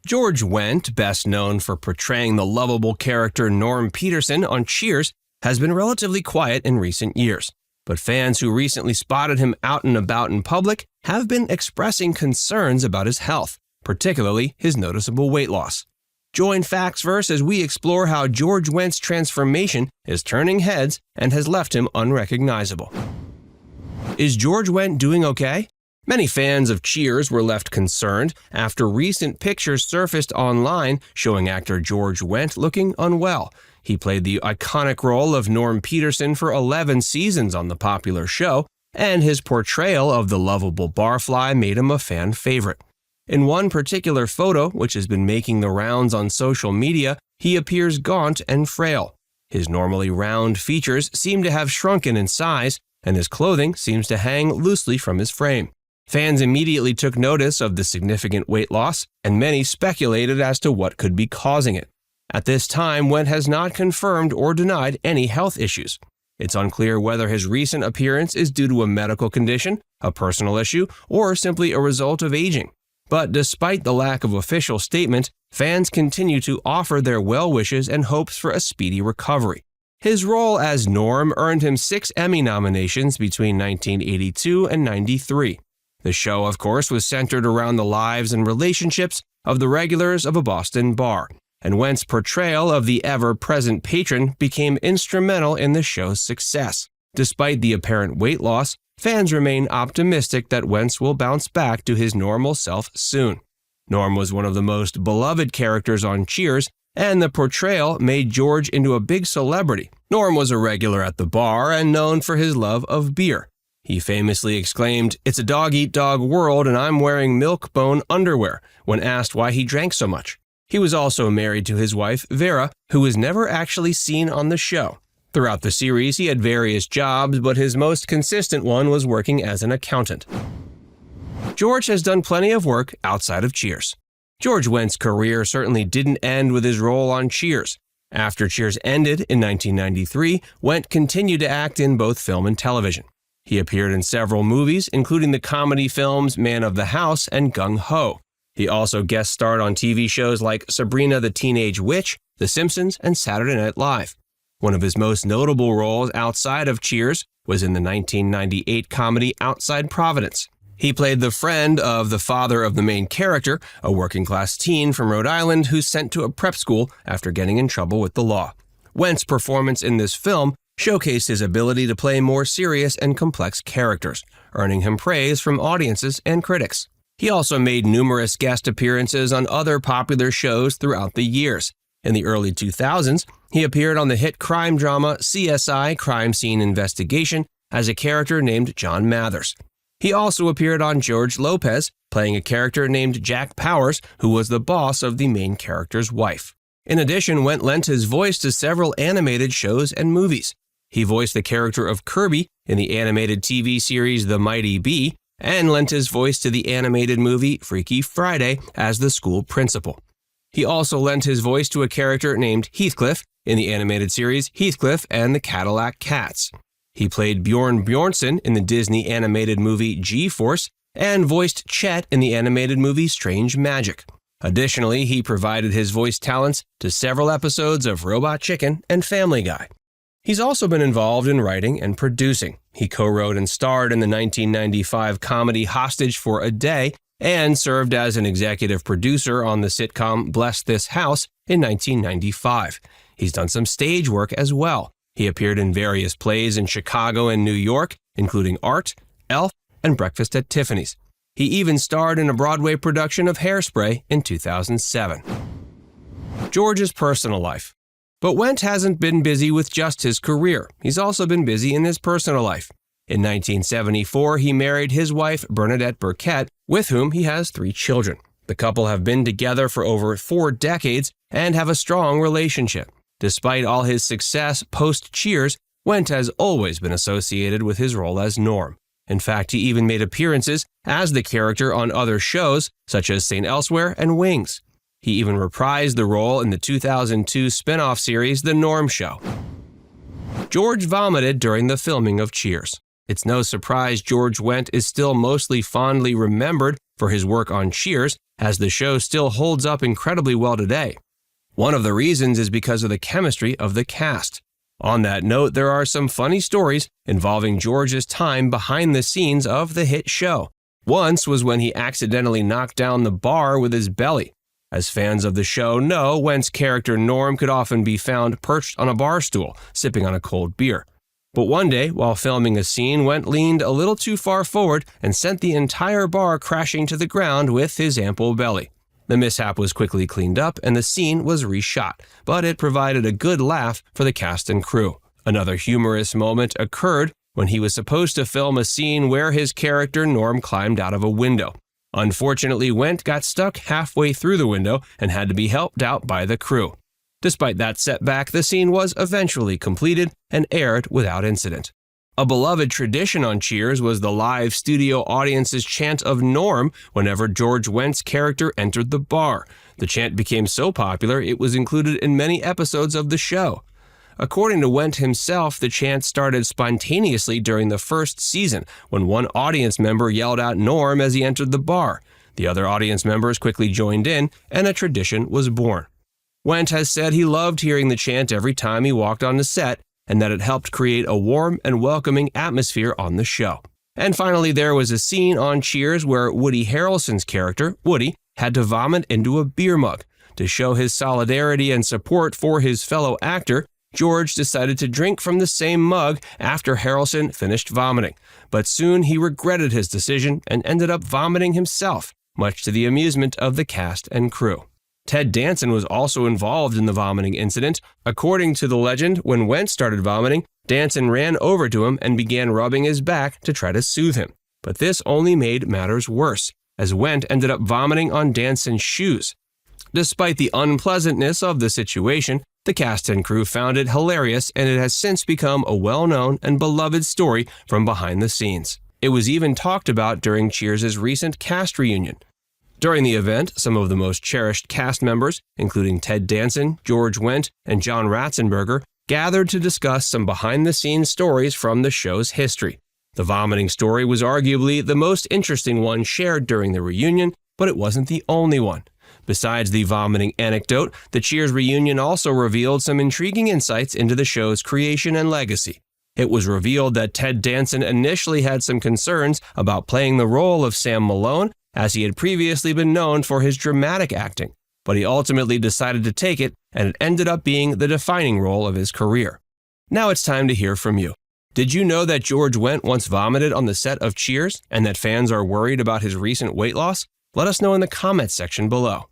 George Wendt, best known for portraying the lovable character Norm Peterson on Cheers, has been relatively quiet in recent years. But fans who recently spotted him out and about in public have been expressing concerns about his health, particularly his noticeable weight loss. Join Factsverse as we explore how George Wendt's transformation is turning heads and has left him unrecognizable. Is George Wendt doing okay? Many fans of Cheers were left concerned after recent pictures surfaced online showing actor George Wendt looking unwell. He played the iconic role of Norm Peterson for 11 seasons on the popular show, and his portrayal of the lovable barfly made him a fan favorite. In one particular photo, which has been making the rounds on social media, he appears gaunt and frail. His normally round features seem to have shrunken in size, and his clothing seems to hang loosely from his frame. Fans immediately took notice of the significant weight loss, and many speculated as to what could be causing it. At this time, Wendt has not confirmed or denied any health issues. It's unclear whether his recent appearance is due to a medical condition, a personal issue, or simply a result of aging. But despite the lack of official statement, fans continue to offer their well wishes and hopes for a speedy recovery. His role as Norm earned him 6 Emmy nominations between 1982 and 93. The show, of course, was centered around the lives and relationships of the regulars of a Boston bar, and Wendt's portrayal of the ever-present patron became instrumental in the show's success. Despite the apparent weight loss, fans remain optimistic that Wendt will bounce back to his normal self soon. Norm was one of the most beloved characters on Cheers, and the portrayal made George into a big celebrity. Norm was a regular at the bar and known for his love of beer. He famously exclaimed, "It's a dog-eat-dog world and I'm wearing milk-bone underwear," when asked why he drank so much. He was also married to his wife, Vera, who was never actually seen on the show. Throughout the series, he had various jobs, but his most consistent one was working as an accountant. George has done plenty of work outside of Cheers. George Wendt's career certainly didn't end with his role on Cheers. After Cheers ended in 1993, Wendt continued to act in both film and television. He appeared in several movies, including the comedy films Man of the House and Gung Ho. He also guest starred on TV shows like Sabrina the Teenage Witch, The Simpsons, and Saturday Night Live. One of his most notable roles outside of Cheers was in the 1998 comedy Outside Providence. He played the friend of the father of the main character, a working-class teen from Rhode Island who's sent to a prep school after getting in trouble with the law. Wendt's performance in this film showcased his ability to play more serious and complex characters, earning him praise from audiences and critics. He also made numerous guest appearances on other popular shows throughout the years. In the early 2000s, he appeared on the hit crime drama CSI: Crime Scene Investigation as a character named John Mathers. He also appeared on George Lopez, playing a character named Jack Powers, who was the boss of the main character's wife. In addition, Wendt lent his voice to several animated shows and movies. He voiced the character of Kirby in the animated TV series The Mighty Bee, and lent his voice to the animated movie Freaky Friday as the school principal. He also lent his voice to a character named Heathcliff in the animated series Heathcliff and the Cadillac Cats. He played Bjorn Bjornsson in the Disney animated movie G-Force and voiced Chet in the animated movie Strange Magic. Additionally, he provided his voice talents to several episodes of Robot Chicken and Family Guy. He's also been involved in writing and producing. He co-wrote and starred in the 1995 comedy Hostage for a Day and served as an executive producer on the sitcom Bless This House in 1995. He's done some stage work as well. He appeared in various plays in Chicago and New York, including Art, Elf, and Breakfast at Tiffany's. He even starred in a Broadway production of Hairspray in 2007. George's personal life. But Wendt hasn't been busy with just his career. He's also been busy in his personal life. In 1974, he married his wife, Bernadette Burkett, with whom he has 3 children. The couple have been together for over 4 decades and have a strong relationship. Despite all his success post-Cheers, Wendt has always been associated with his role as Norm. In fact, he even made appearances as the character on other shows, such as St. Elsewhere and Wings. He even reprised the role in the 2002 spin-off series The Norm Show. George vomited during the filming of Cheers. It's no surprise George Wendt is still mostly fondly remembered for his work on Cheers, as the show still holds up incredibly well today. One of the reasons is because of the chemistry of the cast. On that note, there are some funny stories involving George's time behind the scenes of the hit show. Once was when he accidentally knocked down the bar with his belly. As fans of the show know, Wendt's character Norm could often be found perched on a bar stool, sipping on a cold beer. But one day, while filming a scene, Wendt leaned a little too far forward and sent the entire bar crashing to the ground with his ample belly. The mishap was quickly cleaned up and the scene was reshot, but it provided a good laugh for the cast and crew. Another humorous moment occurred when he was supposed to film a scene where his character Norm climbed out of a window. Unfortunately, Wendt got stuck halfway through the window and had to be helped out by the crew. Despite that setback, the scene was eventually completed and aired without incident. A beloved tradition on Cheers was the live studio audience's chant of Norm whenever George Wendt's character entered the bar. The chant became so popular it was included in many episodes of the show. According to Wendt himself, the chant started spontaneously during the first season when one audience member yelled out Norm as he entered the bar. The other audience members quickly joined in, and a tradition was born. Wendt has said he loved hearing the chant every time he walked on the set, and that it helped create a warm and welcoming atmosphere on the show. And finally, there was a scene on Cheers where Woody Harrelson's character, Woody, had to vomit into a beer mug. To show his solidarity and support for his fellow actor, George decided to drink from the same mug after Harrelson finished vomiting. But soon he regretted his decision and ended up vomiting himself, much to the amusement of the cast and crew. Ted Danson was also involved in the vomiting incident. According to the legend, when Wendt started vomiting, Danson ran over to him and began rubbing his back to try to soothe him. But this only made matters worse, as Wendt ended up vomiting on Danson's shoes. Despite the unpleasantness of the situation, the cast and crew found it hilarious, and it has since become a well-known and beloved story from behind the scenes. It was even talked about during Cheers' recent cast reunion. During the event, some of the most cherished cast members, including Ted Danson, George Wendt, and John Ratzenberger, gathered to discuss some behind-the-scenes stories from the show's history. The vomiting story was arguably the most interesting one shared during the reunion, but it wasn't the only one. Besides the vomiting anecdote, the Cheers reunion also revealed some intriguing insights into the show's creation and legacy. It was revealed that Ted Danson initially had some concerns about playing the role of Sam Malone, as he had previously been known for his dramatic acting, but he ultimately decided to take it, and it ended up being the defining role of his career. Now it's time to hear from you. Did you know that George Wendt once vomited on the set of Cheers, and that fans are worried about his recent weight loss? Let us know in the comments section below.